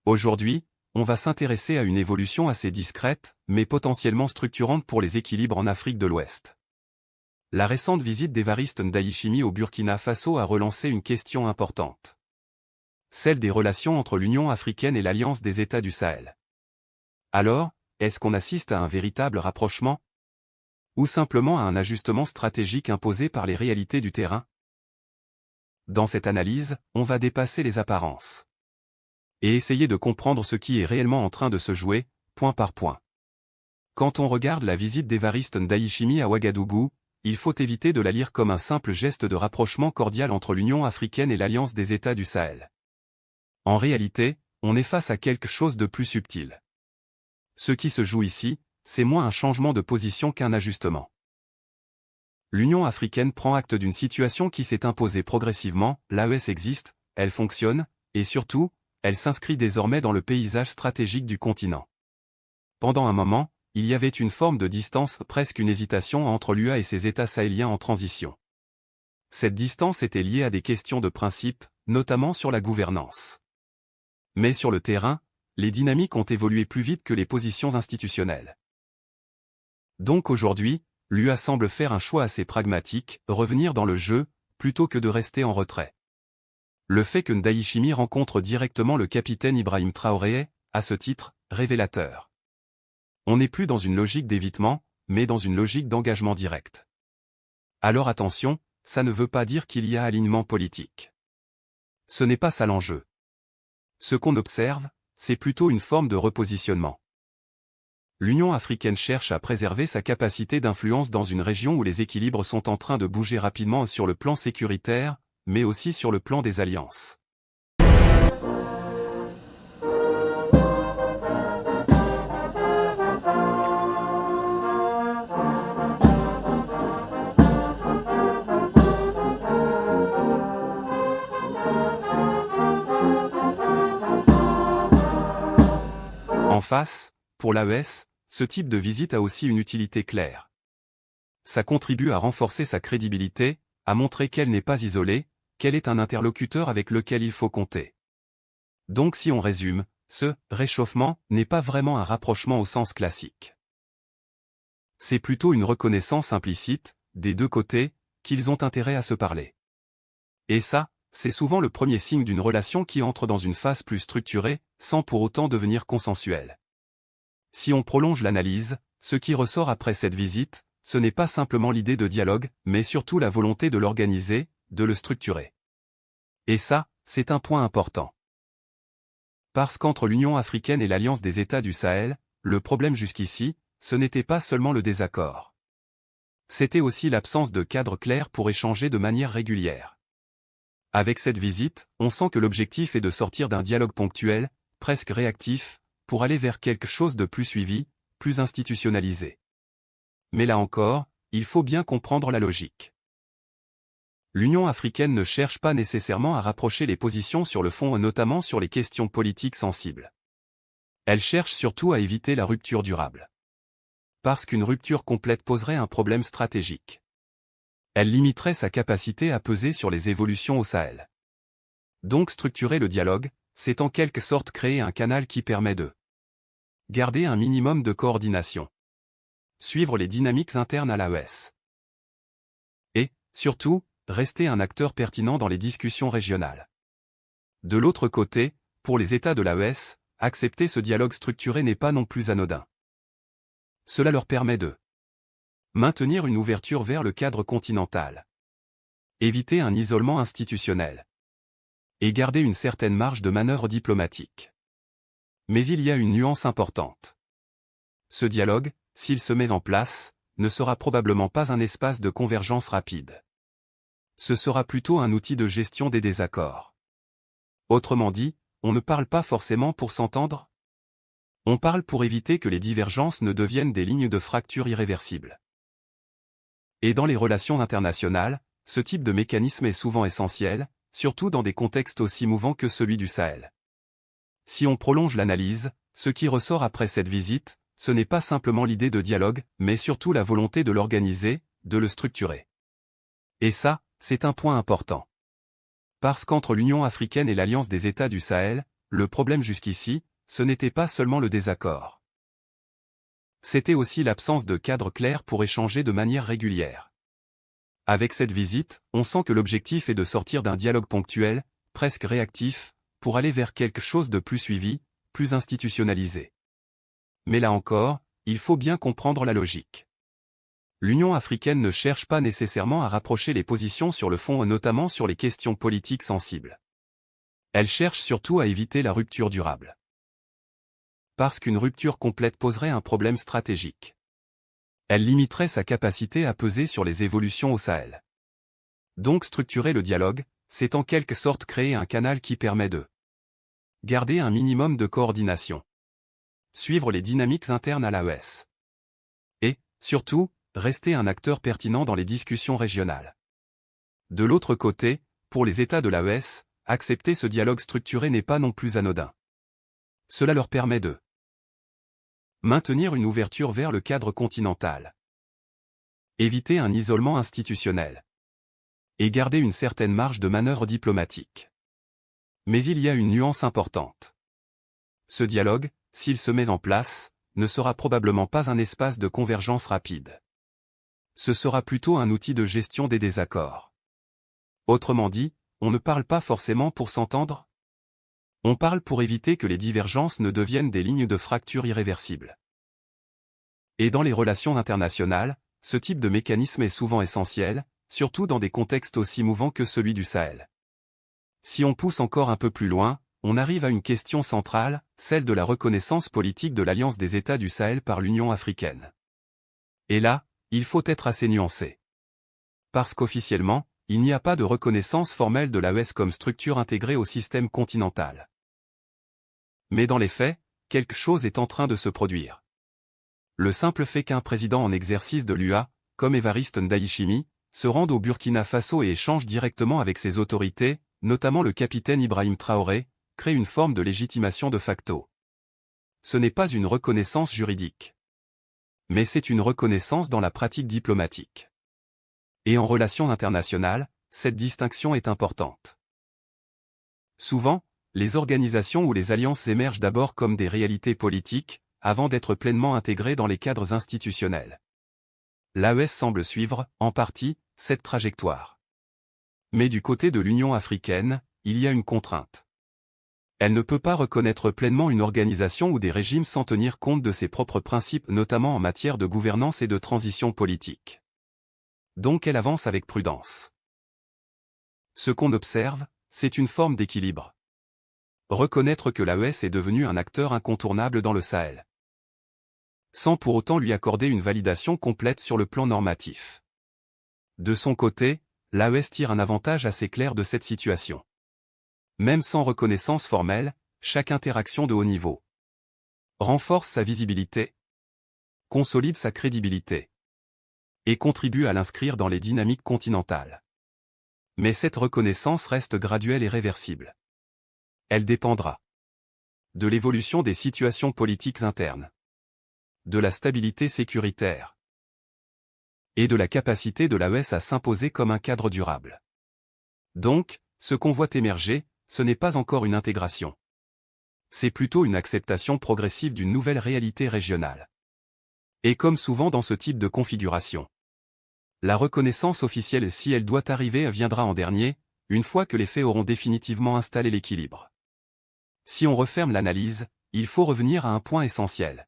Aujourd'hui, on va s'intéresser à une évolution assez discrète, mais potentiellement structurante pour les équilibres en Afrique de l'Ouest. La récente visite d'Évariste Ndayishimiye au Burkina Faso a relancé une question importante. Celle des relations entre l'Union africaine et l'Alliance des États du Sahel. Alors, est-ce qu'on assiste à un véritable rapprochement? Ou simplement à un ajustement stratégique imposé par les réalités du terrain? Dans cette analyse, on va dépasser les apparences et essayer de comprendre ce qui est réellement en train de se jouer, point par point. Quand on regarde la visite d'Évariste Ndayishimiye à Ouagadougou, il faut éviter de la lire comme un simple geste de rapprochement cordial entre l'Union africaine et l'Alliance des États du Sahel. En réalité, on est face à quelque chose de plus subtil. Ce qui se joue ici, c'est moins un changement de position qu'un ajustement. L'Union africaine prend acte d'une situation qui s'est imposée progressivement, l'AES existe, elle fonctionne, et surtout, elle s'inscrit désormais dans le paysage stratégique du continent. Pendant un moment, il y avait une forme de distance, presque une hésitation entre l'UA et ses États sahéliens en transition. Cette distance était liée à des questions de principe, notamment sur la gouvernance. Mais sur le terrain, les dynamiques ont évolué plus vite que les positions institutionnelles. Donc aujourd'hui, l'UA semble faire un choix assez pragmatique, revenir dans le jeu, plutôt que de rester en retrait. Le fait que Ndayishimiye rencontre directement le capitaine Ibrahim Traoré est, à ce titre, révélateur. On n'est plus dans une logique d'évitement, mais dans une logique d'engagement direct. Alors attention, ça ne veut pas dire qu'il y a alignement politique. Ce n'est pas ça l'enjeu. Ce qu'on observe, c'est plutôt une forme de repositionnement. L'Union africaine cherche à préserver sa capacité d'influence dans une région où les équilibres sont en train de bouger rapidement sur le plan sécuritaire, mais aussi sur le plan des alliances. En face, pour l'AES, ce type de visite a aussi une utilité claire. Ça contribue à renforcer sa crédibilité, à montrer qu'elle n'est pas isolée, qu'elle est un interlocuteur avec lequel il faut compter. Donc si on résume, ce « réchauffement » n'est pas vraiment un rapprochement au sens classique. C'est plutôt une reconnaissance implicite, des deux côtés, qu'ils ont intérêt à se parler. Et ça, c'est souvent le premier signe d'une relation qui entre dans une phase plus structurée, sans pour autant devenir consensuelle. Si on prolonge l'analyse, ce qui ressort après cette visite, ce n'est pas simplement l'idée de dialogue, mais surtout la volonté de l'organiser, de le structurer. Et ça, c'est un point important. Parce qu'entre l'Union africaine et l'Alliance des États du Sahel, le problème jusqu'ici, ce n'était pas seulement le désaccord. C'était aussi l'absence de cadre clair pour échanger de manière régulière. Avec cette visite, on sent que l'objectif est de sortir d'un dialogue ponctuel, presque réactif, pour aller vers quelque chose de plus suivi, plus institutionnalisé. Mais là encore, il faut bien comprendre la logique. L'Union africaine ne cherche pas nécessairement à rapprocher les positions sur le fond, notamment sur les questions politiques sensibles. Elle cherche surtout à éviter la rupture durable. Parce qu'une rupture complète poserait un problème stratégique. Elle limiterait sa capacité à peser sur les évolutions au Sahel. Donc structurer le dialogue, c'est en quelque sorte créer un canal qui permet de garder un minimum de coordination. Suivre les dynamiques internes à l'AES. Et, surtout, rester un acteur pertinent dans les discussions régionales. De l'autre côté, pour les États de l'AES, accepter ce dialogue structuré n'est pas non plus anodin. Cela leur permet de maintenir une ouverture vers le cadre continental, éviter un isolement institutionnel et garder une certaine marge de manœuvre diplomatique. Mais il y a une nuance importante. Ce dialogue, s'il se met en place, ne sera probablement pas un espace de convergence rapide. Ce sera plutôt un outil de gestion des désaccords. Autrement dit, on ne parle pas forcément pour s'entendre. On parle pour éviter que les divergences ne deviennent des lignes de fracture irréversibles. Et dans les relations internationales, ce type de mécanisme est souvent essentiel, surtout dans des contextes aussi mouvants que celui du Sahel. Si on prolonge l'analyse, ce qui ressort après cette visite, ce n'est pas simplement l'idée de dialogue, mais surtout la volonté de l'organiser, de le structurer. Et ça, c'est un point important. Parce qu'entre l'Union africaine et l'Alliance des États du Sahel, le problème jusqu'ici, ce n'était pas seulement le désaccord. C'était aussi l'absence de cadre clair pour échanger de manière régulière. Avec cette visite, on sent que l'objectif est de sortir d'un dialogue ponctuel, presque réactif, pour aller vers quelque chose de plus suivi, plus institutionnalisé. Mais là encore, il faut bien comprendre la logique. L'Union africaine ne cherche pas nécessairement à rapprocher les positions sur le fond, notamment sur les questions politiques sensibles. Elle cherche surtout à éviter la rupture durable. Parce qu'une rupture complète poserait un problème stratégique. Elle limiterait sa capacité à peser sur les évolutions au Sahel. Donc structurer le dialogue, c'est en quelque sorte créer un canal qui permet de garder un minimum de coordination, suivre les dynamiques internes à l'AES. Et, surtout, rester un acteur pertinent dans les discussions régionales. De l'autre côté, pour les États de l'AES, accepter ce dialogue structuré n'est pas non plus anodin. Cela leur permet de maintenir une ouverture vers le cadre continental, éviter un isolement institutionnel et garder une certaine marge de manœuvre diplomatique. Mais il y a une nuance importante. Ce dialogue, s'il se met en place, ne sera probablement pas un espace de convergence rapide. Ce sera plutôt un outil de gestion des désaccords. Autrement dit, on ne parle pas forcément pour s'entendre. On parle pour éviter que les divergences ne deviennent des lignes de fracture irréversibles. Et dans les relations internationales, ce type de mécanisme est souvent essentiel, surtout dans des contextes aussi mouvants que celui du Sahel. Si on pousse encore un peu plus loin, on arrive à une question centrale, celle de la reconnaissance politique de l'Alliance des États du Sahel par l'Union africaine. Et là, il faut être assez nuancé. Parce qu'officiellement, il n'y a pas de reconnaissance formelle de l'AES comme structure intégrée au système continental. Mais dans les faits, quelque chose est en train de se produire. Le simple fait qu'un président en exercice de l'UA, comme Évariste Ndayishimiye, se rende au Burkina Faso et échange directement avec ses autorités, notamment le capitaine Ibrahim Traoré, crée une forme de légitimation de facto. Ce n'est pas une reconnaissance juridique. Mais c'est une reconnaissance dans la pratique diplomatique. Et en relations internationales, cette distinction est importante. Souvent, les organisations ou les alliances émergent d'abord comme des réalités politiques, avant d'être pleinement intégrées dans les cadres institutionnels. L'AES semble suivre, en partie, cette trajectoire. Mais du côté de l'Union africaine, il y a une contrainte. Elle ne peut pas reconnaître pleinement une organisation ou des régimes sans tenir compte de ses propres principes, notamment en matière de gouvernance et de transition politique. Donc elle avance avec prudence. Ce qu'on observe, c'est une forme d'équilibre. Reconnaître que l'AES est devenu un acteur incontournable dans le Sahel, sans pour autant lui accorder une validation complète sur le plan normatif. De son côté, l'AES tire un avantage assez clair de cette situation. Même sans reconnaissance formelle, chaque interaction de haut niveau renforce sa visibilité, consolide sa crédibilité et contribue à l'inscrire dans les dynamiques continentales. Mais cette reconnaissance reste graduelle et réversible. Elle dépendra de l'évolution des situations politiques internes, de la stabilité sécuritaire et de la capacité de l'AES à s'imposer comme un cadre durable. Donc, ce qu'on voit émerger, ce n'est pas encore une intégration. C'est plutôt une acceptation progressive d'une nouvelle réalité régionale. Et comme souvent dans ce type de configuration, la reconnaissance officielle, si elle doit arriver, viendra en dernier, une fois que les faits auront définitivement installé l'équilibre. Si on referme l'analyse, il faut revenir à un point essentiel.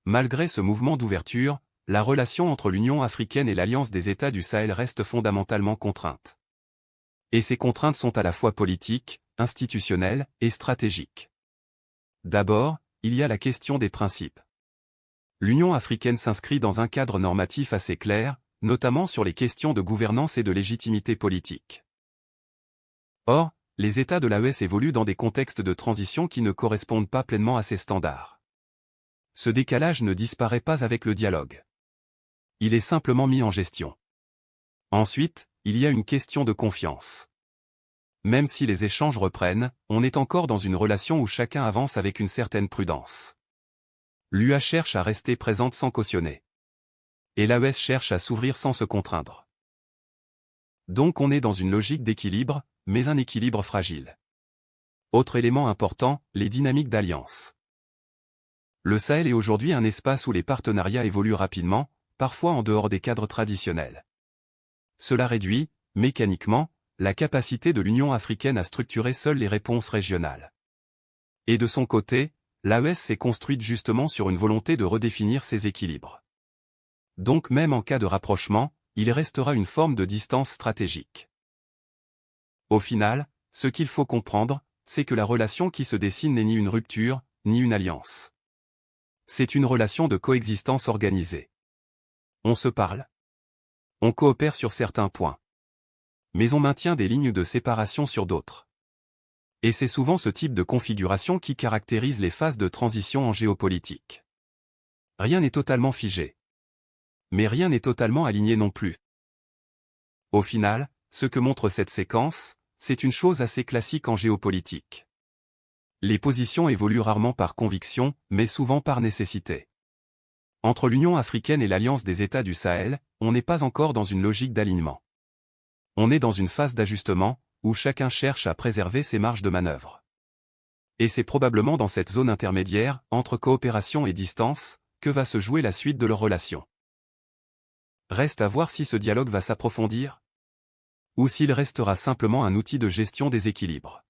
Malgré ce mouvement d'ouverture, la relation entre l'Union africaine et l'Alliance des États du Sahel reste fondamentalement contrainte. Et ces contraintes sont à la fois politiques, institutionnelles et stratégiques. D'abord, il y a la question des principes. L'Union africaine s'inscrit dans un cadre normatif assez clair, notamment sur les questions de gouvernance et de légitimité politique. Or, les États de l'AES évoluent dans des contextes de transition qui ne correspondent pas pleinement à ces standards. Ce décalage ne disparaît pas avec le dialogue. Il est simplement mis en gestion. Ensuite, il y a une question de confiance. Même si les échanges reprennent, on est encore dans une relation où chacun avance avec une certaine prudence. L'UA cherche à rester présente sans cautionner. Et l'AES cherche à s'ouvrir sans se contraindre. Donc on est dans une logique d'équilibre, mais un équilibre fragile. Autre élément important, les dynamiques d'alliance. Le Sahel est aujourd'hui un espace où les partenariats évoluent rapidement, parfois en dehors des cadres traditionnels. Cela réduit, mécaniquement, la capacité de l'Union africaine à structurer seule les réponses régionales. Et de son côté, l'AES s'est construite justement sur une volonté de redéfinir ses équilibres. Donc même en cas de rapprochement, il restera une forme de distance stratégique. Au final, ce qu'il faut comprendre, c'est que la relation qui se dessine n'est ni une rupture, ni une alliance. C'est une relation de coexistence organisée. On se parle. On coopère sur certains points. Mais on maintient des lignes de séparation sur d'autres. Et c'est souvent ce type de configuration qui caractérise les phases de transition en géopolitique. Rien n'est totalement figé. Mais rien n'est totalement aligné non plus. Au final, ce que montre cette séquence, c'est une chose assez classique en géopolitique. Les positions évoluent rarement par conviction, mais souvent par nécessité. Entre l'Union africaine et l'Alliance des États du Sahel, on n'est pas encore dans une logique d'alignement. On est dans une phase d'ajustement, où chacun cherche à préserver ses marges de manœuvre. Et c'est probablement dans cette zone intermédiaire, entre coopération et distance, que va se jouer la suite de leur relation. Reste à voir si ce dialogue va s'approfondir, ou s'il restera simplement un outil de gestion des équilibres.